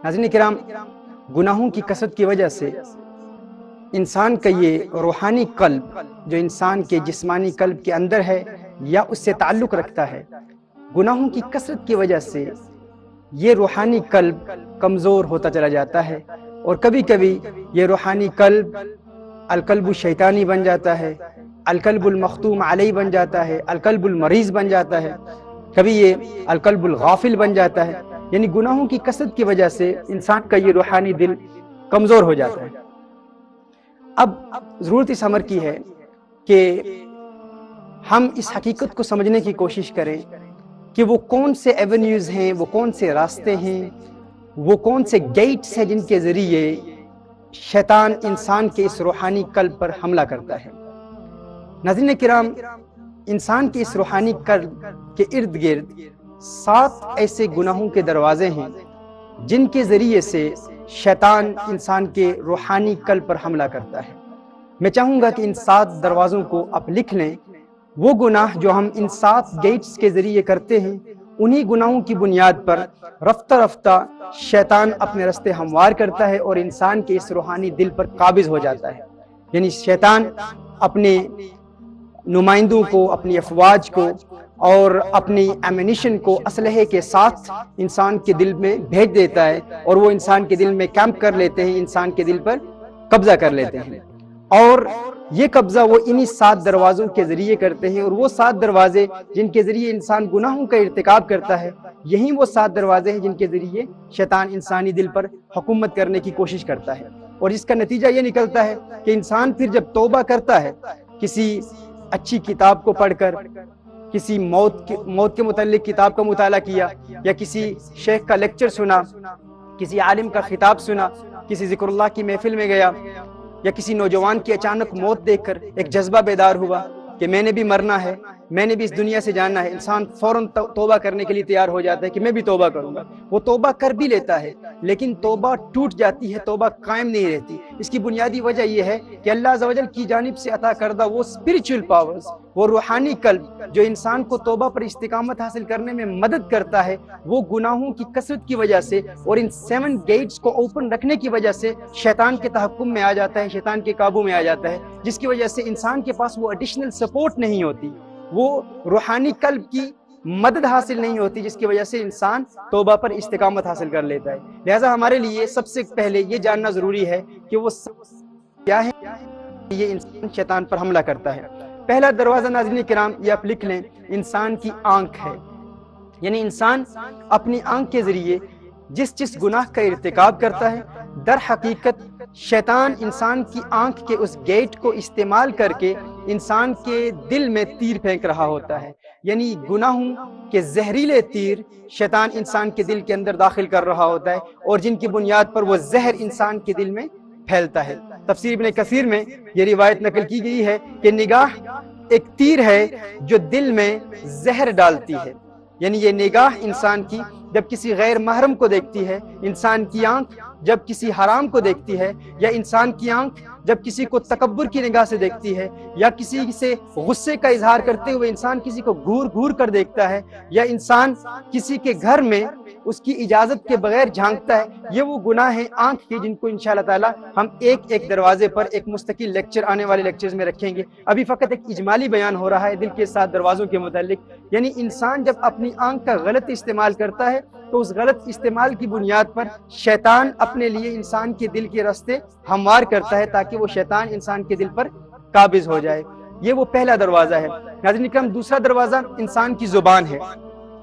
ناظرین کرام، گناہوں کی کثرت کی وجہ سے انسان کا یہ روحانی قلب جو انسان کے جسمانی قلب کے اندر ہے یا اس سے تعلق رکھتا ہے، گناہوں کی کثرت کی وجہ سے یہ روحانی قلب کمزور ہوتا چلا جاتا ہے، اور کبھی کبھی یہ روحانی قلب القلب الشیطانی بن جاتا ہے، القلب المختوم علیہ بن جاتا ہے، القلب المریض بن جاتا ہے، کبھی یہ القلب الغافل بن جاتا ہے۔ یعنی گناہوں کی کثرت کی وجہ سے انسان کا یہ روحانی دل کمزور ہو جاتا ہے۔ اب ضرورت اس امر کی ہے کہ ہم اس حقیقت کو سمجھنے کی کوشش کریں کہ وہ کون سے ایونیوز ہیں، وہ کون سے راستے ہیں، وہ کون سے گیٹس ہیں جن کے ذریعے شیطان انسان کے اس روحانی قلب پر حملہ کرتا ہے۔ ناظرین کرام، انسان کے اس روحانی قلب کے ارد گرد 7 ایسے گناہوں کے دروازے ہیں جن کے ذریعے سے شیطان انسان کے روحانی قلب پر حملہ کرتا ہے۔ میں چاہوں گا کہ ان 7 دروازوں کو آپ لکھ لیں۔ وہ گناہ جو ہم ان 7 گیٹس کے ذریعے کرتے ہیں، انہی گناہوں کی بنیاد پر رفتہ رفتہ شیطان اپنے رستے ہموار کرتا ہے اور انسان کے اس روحانی دل پر قابض ہو جاتا ہے۔ یعنی شیطان اپنے نمائندوں کو، اپنی افواج کو اور اپنی ایمونیشن کو اسلحے کے ساتھ انسان کے دل میں بھیج دیتا ہے، اور وہ انسان کے دل میں کیمپ کر لیتے ہیں، انسان کے دل پر قبضہ کر لیتے ہیں۔ اور یہ قبضہ وہ انہی 7 دروازوں کے ذریعے کرتے ہیں، اور وہ 7 دروازے جن کے ذریعے انسان گناہوں کا ارتکاب کرتا ہے، یہی وہ 7 دروازے ہیں جن کے ذریعے شیطان انسانی دل پر حکومت کرنے کی کوشش کرتا ہے۔ اور اس کا نتیجہ یہ نکلتا ہے کہ انسان پھر جب توبہ کرتا ہے، کسی اچھی کتاب کو پڑھ کر، کسی موت کے متعلق کتاب کا مطالعہ کیا، یا کسی شیخ کا لیکچر سنا، کسی عالم کا خطاب سنا، کسی ذکر اللہ کی محفل میں گیا، یا کسی نوجوان کی اچانک موت دیکھ کر ایک جذبہ بیدار ہوا کہ میں نے بھی مرنا ہے، میں نے بھی اس دنیا سے جانا ہے، انسان فوراً توبہ کرنے کے لیے تیار ہو جاتا ہے کہ میں بھی توبہ کروں گا۔ وہ توبہ کر بھی لیتا ہے، لیکن توبہ ٹوٹ جاتی ہے، توبہ قائم نہیں رہتی۔ اس کی بنیادی وجہ یہ ہے کہ اللہ عز و جل کی جانب سے عطا کردہ وہ اسپرچل پاورز، وہ روحانی قلب جو انسان کو توبہ پر استقامت حاصل کرنے میں مدد کرتا ہے، وہ گناہوں کی کثرت کی وجہ سے اور ان 7 گیٹس کو اوپن رکھنے کی وجہ سے شیطان کے تحکم میں آ جاتا ہے، شیطان کے قابو میں آ جاتا ہے، جس کی وجہ سے انسان کے پاس وہ ایڈیشنل سپورٹ نہیں ہوتی، وہ روحانی قلب کی مدد حاصل نہیں ہوتی، جس کی وجہ سے انسان توبہ پر استقامت حاصل کر لیتا ہے۔ لہٰذا ہمارے لیے سب سے پہلے یہ جاننا ضروری ہے کہ وہ کیا ہے، یہ انسان شیطان پر حملہ کرتا ہے۔ پہلا دروازہ ناظرین کرام یہ آپ لکھ لیں، انسان کی آنکھ ہے۔ یعنی انسان اپنی آنکھ کے ذریعے جس گناہ کا ارتکاب کرتا ہے، در حقیقت شیطان انسان کی آنکھ کے اس گیٹ کو استعمال کر کے انسان کے دل میں تیر پھینک رہا ہوتا ہے۔ یعنی گناہوں کے زہریلے تیر شیطان انسان کے دل کے اندر داخل کر رہا ہوتا ہے، اور جن کی بنیاد پر وہ زہر انسان کے دل میں پھیلتا ہے۔ تفسیر ابن کثیر میں یہ روایت نقل کی گئی ہے کہ نگاہ ایک تیر ہے جو دل میں زہر ڈالتی ہے۔ یعنی یہ نگاہ انسان کی جب کسی غیر محرم کو دیکھتی ہے، انسان کی آنکھ جب کسی حرام کو دیکھتی ہے، یا انسان کی آنکھ جب کسی کو تکبر کی نگاہ سے دیکھتی ہے، یا کسی سے غصے کا اظہار کرتے ہوئے انسان کسی کو گھور گھور کر دیکھتا ہے، یا انسان کسی کے گھر میں اس کی اجازت کے بغیر جھانکتا ہے، یہ وہ گناہ ہیں آنکھ کے جن کو انشاءاللہ تعالی ہم ایک دروازے پر ایک مستقل لیکچر آنے والے لیکچرز میں رکھیں گے۔ ابھی فقط ایک اجمالی بیان ہو رہا ہے دل کے 7 دروازوں کے متعلق۔ یعنی انسان جب اپنی آنکھ کا غلط استعمال کرتا ہے تو اس غلط استعمال کی بنیاد پر شیطان اپنے لیے انسان کے دل کے راستے ہموار کرتا ہے تاکہ وہ شیطان انسان کے دل پر قابض ہو جائے۔ یہ وہ پہلا دروازہ ہے۔ ناظرین کرام، دوسرا دروازہ انسان کی زبان ہے۔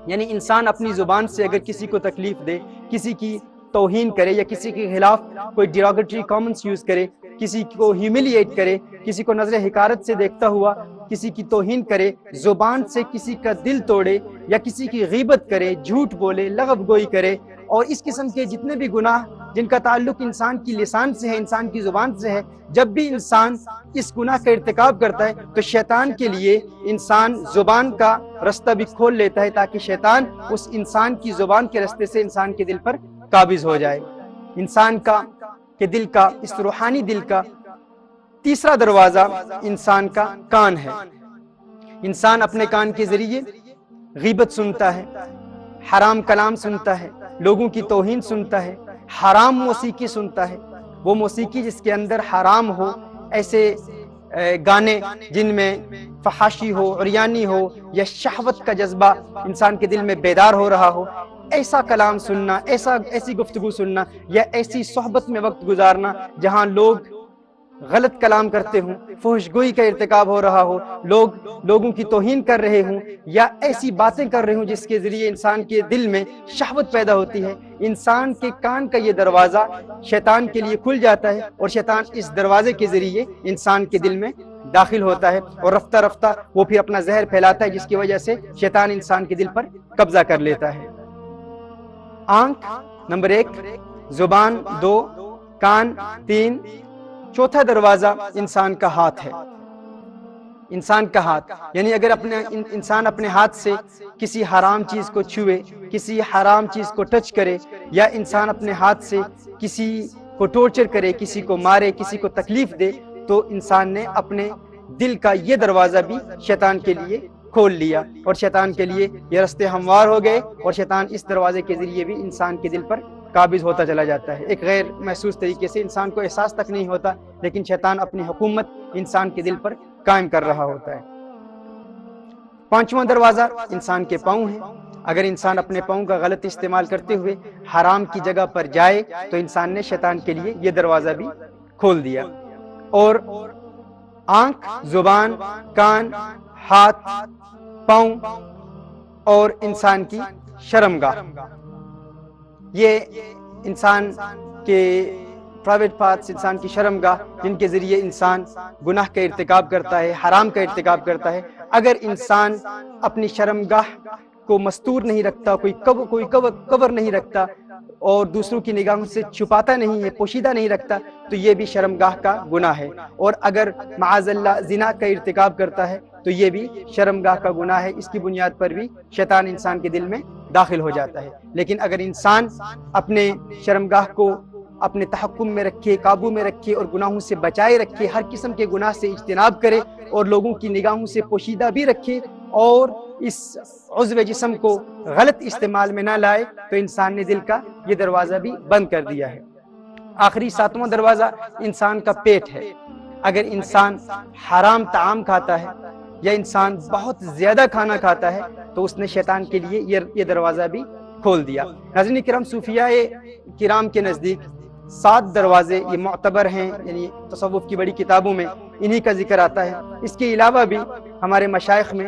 یعنی انسان اپنی زبان سے اگر کسی کو تکلیف دے، کسی کی توہین کرے، یا کسی کے خلاف کوئی ڈیروگیٹری کامنٹس یوز کرے، کسی کو ہیوملیٹ کرے، کسی کو نظر حقارت سے دیکھتا ہوا کسی کی توہین کرے، زبان سے کسی کا دل توڑے، یا کسی کی غیبت کرے، جھوٹ بولے، لغو گوئی کرے، اور اس قسم کے جتنے بھی گناہ جن کا تعلق انسان کی لسان سے ہے، انسان کی زبان سے ہے، جب بھی انسان اس گناہ کا ارتکاب کرتا ہے تو شیطان کے لیے انسان زبان کا رستہ بھی کھول لیتا ہے تاکہ شیطان اس انسان کی زبان کے رستے سے انسان کے دل پر قابض ہو جائے۔ انسان کے دل کا، اس روحانی دل کا تیسرا دروازہ انسان کا کان ہے۔ انسان اپنے کان کے ذریعے غیبت سنتا ہے، حرام کلام سنتا ہے، لوگوں کی توہین سنتا ہے، حرام موسیقی سنتا ہے، وہ موسیقی جس کے اندر حرام ہو، ایسے گانے جن میں فحاشی ہو، عریانی ہو، یا شہوت کا جذبہ انسان کے دل میں بیدار ہو رہا ہو، ایسا کلام سننا، ایسی گفتگو سننا، یا ایسی صحبت میں وقت گزارنا جہاں لوگ غلط کلام کرتے ہوں، فحش گوئی کا ارتکاب ہو رہا ہو، لوگوں کی توہین کر رہے ہوں، یا ایسی باتیں کر رہے ہوں جس کے ذریعے انسان کے دل میں شہوت پیدا ہوتی ہے، انسان کے کان کا یہ دروازہ شیطان کے لیے کھل جاتا ہے، اور شیطان اس دروازے کے ذریعے انسان کے دل میں داخل ہوتا ہے، اور رفتہ رفتہ وہ پھر اپنا زہر پھیلاتا ہے، جس کی وجہ سے شیطان انسان کے دل پر قبضہ کر لیتا ہے۔ آنکھ نمبر 1، زبان 2، کان 3، چوتھا دروازہ انسان کا ہاتھ ہے۔ انسان کا ہاتھ، یعنی اگر انسان اپنے ہاتھ سے کسی حرام چیز کو چھوئے، کسی حرام چیز کو ٹچ کرے، یا انسان اپنے ہاتھ سے کسی کو ٹورچر کرے، کسی کو مارے، کسی کو تکلیف دے، تو انسان نے اپنے دل کا یہ دروازہ بھی شیطان کے لیے کھول لیا، اور شیطان کے لیے یہ رستے ہموار ہو گئے، اور شیطان اس دروازے کے ذریعے بھی انسان کے دل پر قابض ہوتا چلا جاتا ہے۔ ایک غیر محسوس طریقے سے انسان کو احساس تک نہیں ہوتا، لیکن شیطان اپنی حکومت انسان کے دل پر قائم کر رہا ہوتا ہے۔ پانچواں دروازہ انسان کے پاؤں ہیں۔ اگر انسان اپنے پاؤں کا غلط استعمال کرتے ہوئے حرام کی جگہ پر جائے تو انسان نے شیطان کے لیے یہ دروازہ بھی کھول دیا۔ اور آنکھ، زبان، کان، ہاتھ، پاؤں اور انسان کی شرمگاہ، یہ انسان کے پرائیویٹ پارٹس، انسان کی شرمگاہ، جن کے ذریعے انسان گناہ کا ارتکاب کرتا ہے، حرام کا ارتکاب کرتا ہے۔ اگر انسان اپنی شرمگاہ کو مستور نہیں رکھتا، کوئی کور نہیں رکھتا، اور دوسروں کی نگاہوں سے چھپاتا نہیں ہے، پوشیدہ نہیں رکھتا، تو یہ بھی شرمگاہ کا گناہ ہے۔ اور اگر معاذ اللہ زنا کا ارتکاب کرتا ہے تو یہ بھی شرمگاہ کا گناہ ہے۔ اس کی بنیاد پر بھی شیطان انسان کے دل میں داخل ہو جاتا ہے۔ لیکن اگر انسان اپنے شرمگاہ کو اپنے تحکم میں رکھے، قابو میں رکھے، اور گناہوں سے بچائے رکھے، ہر قسم کے گناہ سے اجتناب کرے، اور لوگوں کی نگاہوں سے پوشیدہ بھی رکھے، اور اس عضو جسم کو غلط استعمال میں نہ لائے، تو انسان نے دل کا یہ دروازہ بھی بند کر دیا ہے۔ آخری ساتواں دروازہ انسان کا پیٹ ہے۔ اگر انسان حرام طعام کھاتا ہے، یا انسان بہت زیادہ کھانا کھاتا ہے، تو اس نے شیطان کے لیے یہ دروازہ بھی کھول دیا۔ ناظرین کرام، صوفیاء کرام کے نزدیک 7 دروازے یہ معتبر ہیں، یعنی تصوف کی بڑی کتابوں میں انہی کا ذکر آتا ہے۔ اس کے علاوہ بھی ہمارے مشائخ میں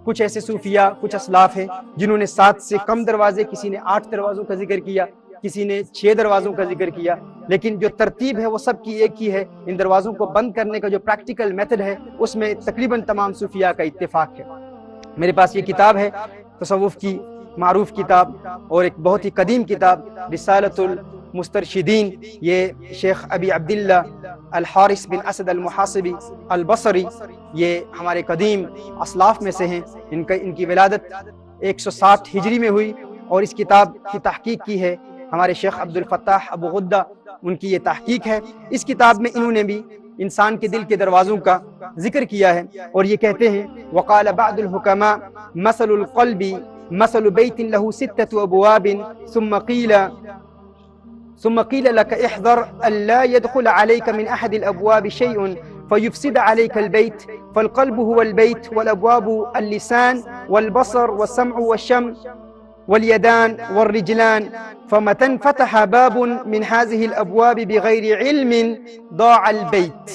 کچھ ایسے صوفیاء، کچھ اسلاف ہیں جنہوں نے 7 سے کم دروازے، کسی نے 8 دروازوں کا ذکر کیا، کسی نے 6 دروازوں کا ذکر کیا، لیکن جو ترتیب ہے وہ سب کی ایک ہی ہے۔ ان دروازوں کو بند کرنے کا جو پریکٹیکل میتھڈ ہے، اس میں تقریباً تمام صوفیاء کا اتفاق ہے۔ میرے پاس یہ کتاب ہے، تصوف کی معروف کتاب اور ایک بہت ہی قدیم کتاب، رسالۃ المسترشدین، یہ شیخ ابی عبداللہ الحارث بن اسد المحاسبی البصری، یہ ہمارے قدیم اسلاف میں سے ہیں۔ ان کی ولادت 160 ہجری میں ہوئی، اور اس کتاب کی تحقیق کی ہے ہمارے شیخ عبد الفتاح ابو غدہ، ان کی یہ تحقیق ہے۔ اس کتاب میں انہوں نے بھی انسان کے دل کے دروازوں کا ذکر کیا ہے، اور یہ کہتے ہیں وقال بعض الحکماء مثل القلب مثل بیت له 6 ابواب ثم قيل لك احذر الا يدخل عليك من احد الابواب شيء فيفسد عليك البيت فالقلب هو البيت والابواب اللسان والبصر والسمع والشم واليدان والرجلان فمتى انفتح باب من هذه الابواب بغير علم ضاع البيت۔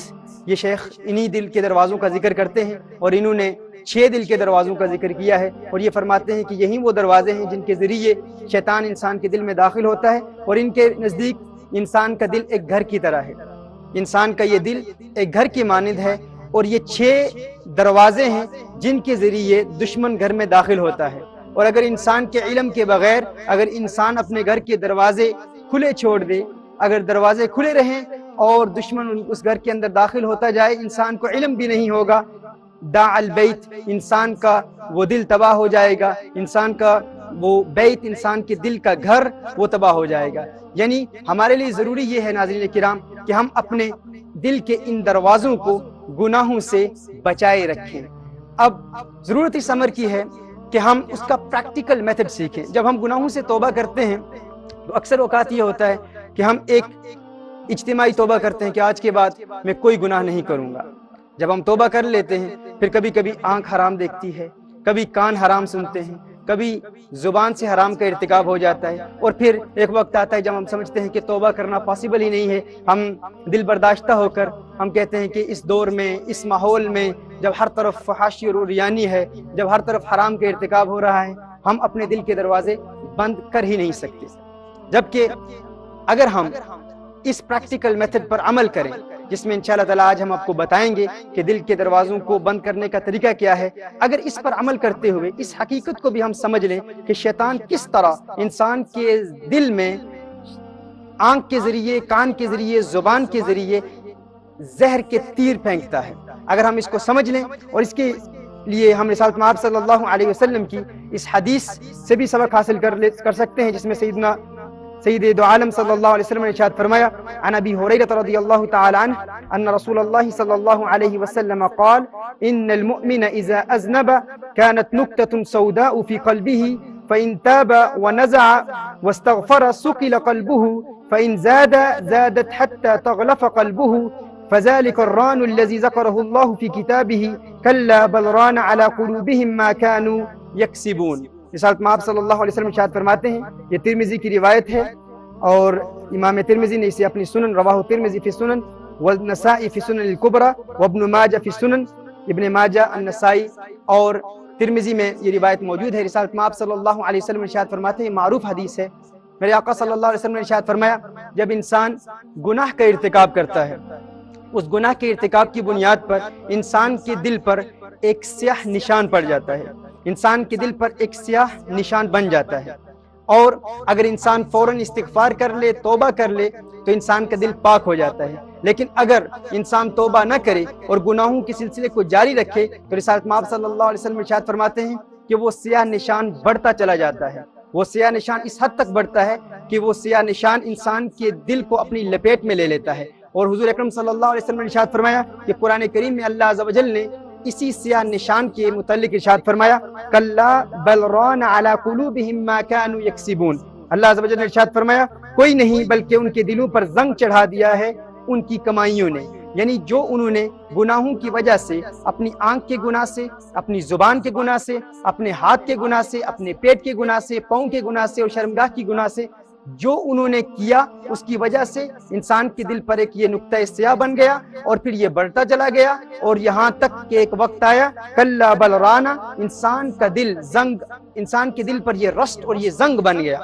یہ شیخ انہی دل کے دروازوں کا ذکر کرتے ہیں، اور انہوں نے 6 دل کے دروازوں کا ذکر کیا ہے، اور یہ فرماتے ہیں کہ یہی وہ دروازے ہیں جن کے ذریعے شیطان انسان کے دل میں داخل ہوتا ہے، اور ان کے نزدیک انسان کا دل ایک گھر کی طرح ہے۔ انسان کا یہ دل ایک گھر کی مانند ہے، اور یہ 6 دروازے ہیں جن کے ذریعے دشمن گھر میں داخل ہوتا ہے۔ اور اگر انسان کے علم کے بغیر اگر انسان اپنے گھر کے دروازے کھلے چھوڑ دے، اگر دروازے کھلے رہیں اور دشمن اس گھر کے اندر داخل ہوتا جائے، انسان کو علم بھی نہیں ہوگا، داع البیت، انسان کا وہ دل تباہ ہو جائے گا، انسان کا وہ بیت، انسان کے دل کا گھر، وہ تباہ ہو جائے گا۔ یعنی ہمارے لیے ضروری یہ ہے ناظرین کرام کہ ہم اپنے دل کے ان دروازوں کو گناہوں سے بچائے رکھیں۔ اب ضرورت اس امر کی ہے کہ ہم اس کا پریکٹیکل میتھڈ سیکھیں۔ جب ہم گناہوں سے توبہ کرتے ہیں تو اکثر اوقات یہ ہوتا ہے کہ ہم ایک اجتماعی توبہ کرتے ہیں کہ آج کے بعد میں کوئی گناہ نہیں کروں گا. جب ہم توبہ کر لیتے ہیں پھر کبھی کبھی آنکھ حرام دیکھتی ہے، کبھی کان حرام سنتے ہیں، کبھی زبان سے حرام کا ارتکاب ہو جاتا ہے، اور پھر ایک وقت آتا ہے جب ہم سمجھتے ہیں کہ توبہ کرنا پاسبل ہی نہیں ہے. ہم دل برداشتہ ہو کر ہم کہتے ہیں کہ اس دور میں، اس ماحول میں جب ہر طرف فحاشی اور عریانی ہے، جب ہر طرف حرام کا ارتکاب ہو رہا ہے، ہم اپنے دل کے دروازے بند کر ہی نہیں سکتے. جبکہ اگر ہم اس پریکٹیکل میتھڈ پر عمل کریں، جس میں انشاءاللہ تعالی آج ہم آپ کو بتائیں گے کہ دل کے دروازوں کو بند کرنے کا طریقہ کیا ہے، اگر اس پر عمل کرتے ہوئے اس حقیقت کو بھی ہم سمجھ لیں کہ شیطان کس طرح انسان کے دل میں آنکھ کے ذریعے، کان کے ذریعے، زبان کے ذریعے زہر کے تیر پھینکتا ہے، اگر ہم اس کو سمجھ لیں اور اس کے لیے ہم رسالت مآب صلی اللہ علیہ وسلم کی اس حدیث سے بھی سبق حاصل کر سکتے ہیں، جس میں سید دو عالم صلی اللہ علیہ وسلم نے ارشاد فرمایا: عن ابی ہریرہ رضی اللہ تعالی عنہ ان رسول اللہ صلی اللہ علیہ وسلم قال: ان المؤمن اذا اذنب كانت نكتة سوداء في قلبه فإن تاب ونزع واستغفر سقل قلبه فإن زادت حتى تغلف قلبه فذلك الران الذي ذكره الله في كتابه كلا بل ران على قلوبهم ما كانوا يكسبون. رسالت مآب صلی اللہ علیہ وسلم ارشاد فرماتے ہیں، یہ ترمذی کی روایت ہے اور امام ترمذی نے اسے اپنی سنن رواہ ترمذی فی سنن والنسائی فی سنن الکبریٰ وابن ماجہ فی سنن، ابن ماجہ، النسائی اور ترمذی میں یہ روایت موجود ہے. رسالت مآب صلی اللہ علیہ وسلم ارشاد فرماتے ہیں، معروف حدیث ہے، میرے آقا صلی اللہ علیہ وسلم نے ارشاد فرمایا: جب انسان گناہ کا ارتکاب کرتا ہے، اس گناہ کے ارتکاب کی بنیاد پر انسان کے دل پر ایک سیاہ نشان پڑ جاتا ہے، انسان کے دل پر ایک سیاہ نشان بن جاتا ہے، اور اگر انسان فوراً استغفار کر لے، توبہ کر لے تو انسان کا دل پاک ہو جاتا ہے. لیکن اگر انسان توبہ نہ کرے اور گناہوں کے سلسلے کو جاری رکھے تو رسالت مآب صلی اللہ علیہ وسلم ارشاد فرماتے ہیں کہ وہ سیاہ نشان بڑھتا چلا جاتا ہے. وہ سیاہ نشان اس حد تک بڑھتا ہے کہ وہ سیاہ نشان انسان کے دل کو اپنی لپیٹ میں لے لیتا ہے. اور حضور اکرم صلی اللہ علیہ وسلم نے ارشاد فرمایا کہ قرآن کریم میں اللہ عز و جل نے اسی سیاہ نشان کے متعلق ارشاد فرمایا: کلا بل ران علی قلوبہم ما كانوا یکسبون. اللہ عز و جل نے ارشاد فرمایا، کوئی نہیں بلکہ ان کے دلوں پر زنگ چڑھا دیا ہے ان کی کمائیوں نے، یعنی جو انہوں نے گناہوں کی وجہ سے، اپنی آنکھ کے گناہ سے، اپنی زبان کے گناہ سے، اپنے ہاتھ کے گناہ سے، اپنے پیٹ کے گناہ سے، پاؤں کے گناہ سے اور شرمگاہ کی گناہ سے جو انہوں نے کیا، اس کی وجہ سے انسان کے دل پر ایک یہ نقطہ سیاہ بن گیا اور پھر یہ بڑھتا چلا گیا اور یہاں تک کہ ایک وقت آیا کلا بل رانا، انسان کے دل پر یہ رسٹ اور یہ زنگ بن گیا.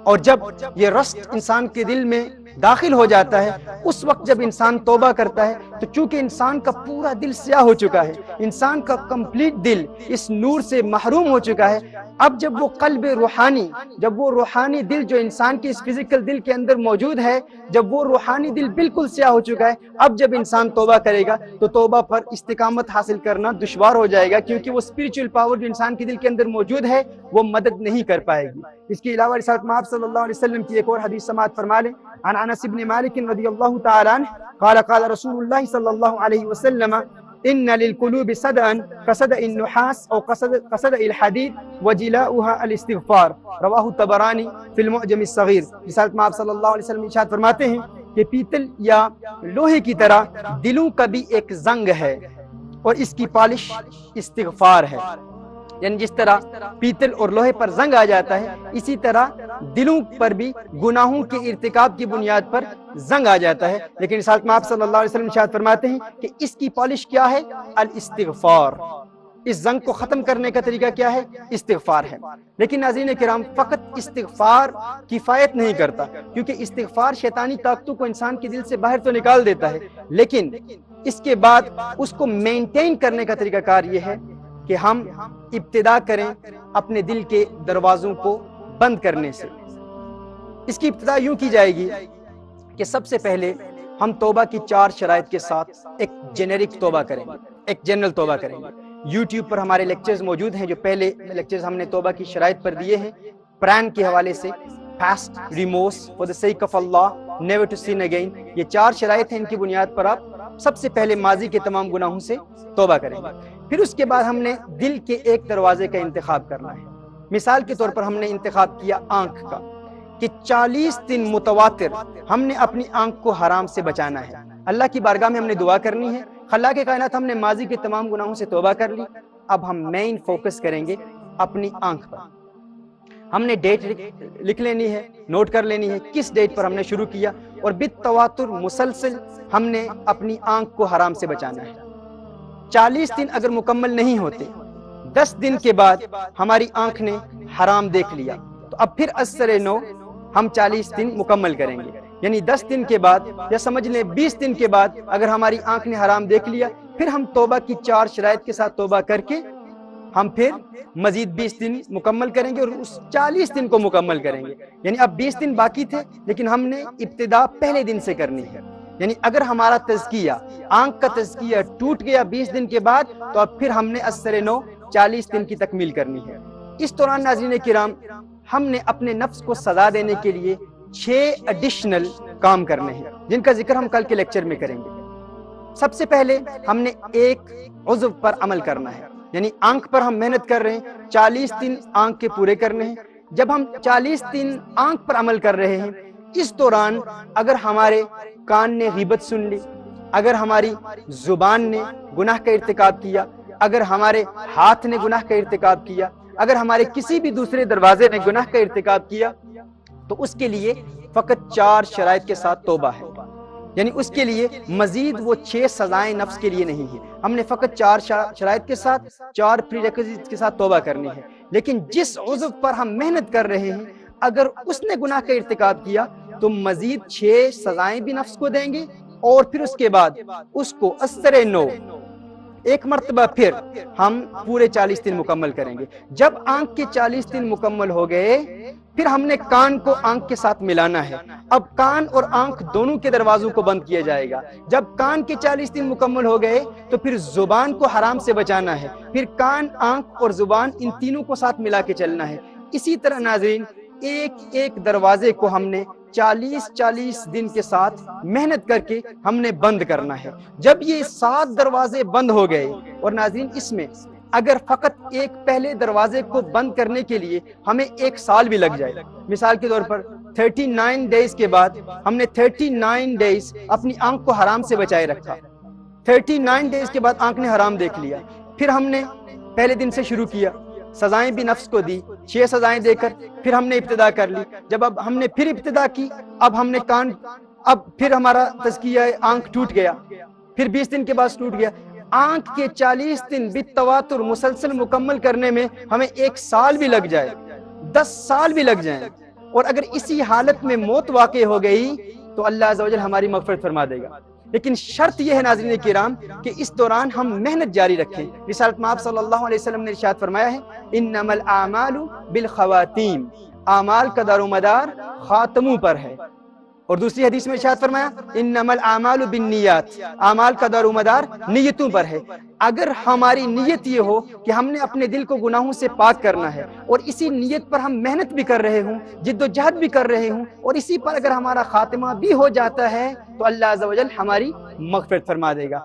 اور جب یہ رسٹ انسان کے دل میں داخل ہو جاتا ہے، اس وقت جب انسان توبہ کرتا ہے تو چونکہ انسان کا پورا دل سیاہ ہو چکا ہے، انسان کا کمپلیٹ دل اس نور سے محروم ہو چکا ہے، اب جب وہ قلب روحانی، جب وہ روحانی دل جو انسان کے اس فزیکل دل کے اندر موجود ہے، جب وہ روحانی دل بالکل سیاہ ہو چکا ہے، اب جب انسان توبہ کرے گا تو توبہ پر استقامت حاصل کرنا دشوار ہو جائے گا، کیونکہ وہ اسپریچول پاور جو انسان کے دل کے اندر موجود ہے وہ مدد نہیں کر پائے گی. اس کے علاوہ رسالت مآب صلی اللہ علیہ وسلم کی ایک اور حدیث سماعت فرما لیں. عن انس بن مالک رضی اللہ تعالی عنہ قال قال رسول اللہ صلی اللہ علیہ وسلم: ان للقلوب صدأ كصدأ النحاس او كصدأ الحديد وجلاؤها الاستغفار. رواہ الطبرانی فی المعجم الصغیر. رسالت مآب صلی اللہ علیہ وسلم ارشاد فرماتے ہیں کہ پیتل یا لوہے کی طرح دلوں کا بھی ایک زنگ ہے اور اس کی پالش استغفار ہے. یعنی جس طرح پیتل اور لوہے پر زنگ آ جاتا ہے، اسی طرح دلوں پر بھی گناہوں کے ارتکاب کی بنیاد پر زنگ آ جاتا ہے. لیکن رسالت مآب صلی اللہ علیہ وسلم ارشاد فرماتے ہیں کہ اس کی پالش کیا ہے؟ الاستغفار. اس زنگ کو ختم کرنے کا طریقہ کیا ہے؟ استغفار ہے. لیکن ناظرین کرام، فقط استغفار کفایت نہیں کرتا، کیونکہ استغفار شیطانی طاقتوں کو انسان کے دل سے باہر تو نکال دیتا ہے، لیکن اس کے بعد اس کو مینٹین کرنے کا طریقہ کار یہ ہے کہ ہم ابتدا کریں اپنے دل کے دروازوں کو بند کرنے سے. اس کی ابتدا یوں کی جائے گی کہ سب سے پہلے ہم توبہ کی 4 شرائط کے ساتھ ایک جنیرک توبہ کریں گے، ایک جنرل توبہ کریں گے. یوٹیوب پر ہمارے لیکچرز موجود ہیں، جو پہلے لیکچرز ہم نے توبہ کی شرائط پر دیے ہیں. پران کے حوالے سے fast, remorse, for the sake of اللہ، نیور ٹو سن اگین، یہ 4 شرائط ہیں. ان کی بنیاد پر آپ سب سے پہلے ماضی کے تمام گناہوں سے توبہ کریں گے. پھر اس کے بعد ہم نے دل کے ایک دروازے کا انتخاب کرنا ہے. مثال کے طور پر ہم نے انتخاب کیا آنکھ کا. کہ 40 دن متواتر ہم نے اپنی آنکھ کو حرام سے بچانا ہے۔ اللہ کی بارگاہ میں ہم نے دعا کرنی ہے، خلاق کائنات ہم نے ماضی کے تمام گناہوں سے توبہ کر لی، اب ہم مین فوکس کریں گے اپنی آنکھ پر۔ ہم نے ڈیٹ لکھ لینی ہے، نوٹ کر لینی ہے کس ڈیٹ پر ہم نے شروع کیا، اور بالتواتر مسلسل ہم نے اپنی آنکھ کو حرام سے بچانا ہے۔ 40 دن اگر مکمل نہیں ہوتے، 10 دن کے بعد ہماری آنکھ نے حرام دیکھ لیا، تو اب پھر اثر نو ہم 40 دن مکمل کریں گے، یعنی 10 دن کے بعد یا سمجھ لیں 20 دن کے بعد اگر ہماری آنکھ نے حرام دیکھ لیا، پھر ہم توبہ کی 4 شرائط کے ساتھ توبہ کر کے ہم پھر مزید 20 دن مکمل کریں گے اور اس 40 دن کو مکمل کریں گے۔ یعنی اب 20 دن باقی تھے، لیکن ہم نے ابتدا پہلے دن سے کرنی ہے۔ یعنی اگر ہمارا تزکیہ، آنکھ کا تزکیہ ٹوٹ گیا 20 دن کے بعد، تو اب پھر ہم نے اثر نو 40 دن کی تکمیل کرنی ہے۔ اس دوران ناظرین کرام ہم نے اپنے نفس کو سزا دینے کے لیے 6 ایڈیشنل کام کرنے ہیں، جن کا ذکر ہم کل کے لیکچر میں کریں گے۔ سب سے پہلے ہم نے ایک عضو پر عمل کرنا ہے، یعنی آنکھ پر ہم محنت کر رہے ہیں، 40 دن آنکھ کے پورے کرنے ہیں۔ جب ہم 40 دن آنکھ پر عمل کر رہے ہیں، اس دوران اگر ہمارے کان نے غیبت سن لی، اگر ہماری زبان نے گناہ کا ارتکاب کیا، اگر ہمارے ہاتھ نے گناہ کا ارتکاب کیا، اگر ہمارے کسی بھی دوسرے دروازے نے گناہ کا ارتکاب کیا، تو اس کے لیے فقط 4 شرائط کے ساتھ توبہ ہے۔ یعنی اس کے لیے مزید وہ 6 سزائیں نفس کے لیے نہیں ہے، ہم نے فقط 4 شرائط کے ساتھ، 4 پری ریکوزیٹس کے ساتھ توبہ کرنی ہے۔ لیکن جس عضو پر ہم محنت کر رہے ہیں، اگر اس نے گناہ کا ارتکاب کیا تو مزید 6 سزائیں بھی نفس کو دیں گے، اور پھر اس کے بعد اس کو اثر نو ایک مرتبہ پھر ہم پورے 40 دن مکمل کریں گے۔ جب آنکھ کے 40 دن مکمل ہو گئے، پھر ہم نے کان کو آنکھ کے ساتھ ملانا ہے۔ اب کان اور آنکھ دونوں کے دروازوں کو بند کیا جائے گا۔ جب کان کے 40 دن مکمل ہو گئے تو پھر زبان کو حرام سے بچانا ہے، پھر کان، آنکھ اور زبان ان تینوں کو ساتھ ملا کے چلنا ہے۔ اسی طرح ناظرین ایک ایک دروازے کو ہم نے 40 دن کے ساتھ محنت کر کے ہم نے بند کرنا ہے۔ جب یہ 7 دروازے بند ہو گئے، اور ناظرین اس میں اگر فقط ایک پہلے دروازے کو بند کرنے کے لیے ہمیں 1 سال بھی لگ جائے، مثال کے طور پر 39 ڈیز کے بعد ہم نے 39 ڈیز اپنی آنکھ کو حرام سے بچائے رکھا، 39 ڈیز کے بعد آنکھ نے حرام دیکھ لیا، پھر ہم نے پہلے دن سے شروع کیا، سزائیں بھی نفس کو دی، 6 سزائیں دے کر پھر ہم نے ابتدا کر لی۔ جب اب ہم نے پھر ابتدا کی، اب ہم نے کان، اب پھر ہمارا تزکیہ آنکھ ٹوٹ گیا، پھر 20 دن کے بعد ٹوٹ گیا۔ آنکھ کے 40 دن بالتواتر مسلسل مکمل کرنے میں ہمیں 1 سال بھی لگ جائے، 10 سال بھی لگ جائیں، اور اگر اسی حالت میں موت واقع ہو گئی تو اللہ عز و جل ہماری مغفرت فرما دے گا۔ لیکن شرط یہ ہے ناظرین کرام کہ اس دوران ہم محنت جاری رکھیں۔ رسالت مآب صلی اللہ علیہ وسلم نے ارشاد فرمایا ہے، انما الاعمال بالخواتیم، اعمال کا دار و مدار خاتموں پر ہے۔ اور دوسری حدیث میں ارشاد فرمایا، انما الاعمال بالنیات، اعمال کا دار و مدار نیتوں پر ہے۔ اگر ہماری نیت یہ ہو کہ ہم نے اپنے دل کو گناہوں سے پاک کرنا ہے، اور اسی نیت پر ہم محنت بھی کر رہے ہوں، جد و جہد بھی کر رہے ہوں، اور اسی پر اگر ہمارا خاتمہ بھی ہو جاتا ہے تو اللہ عز و جل ہماری مغفرت فرما دے گا۔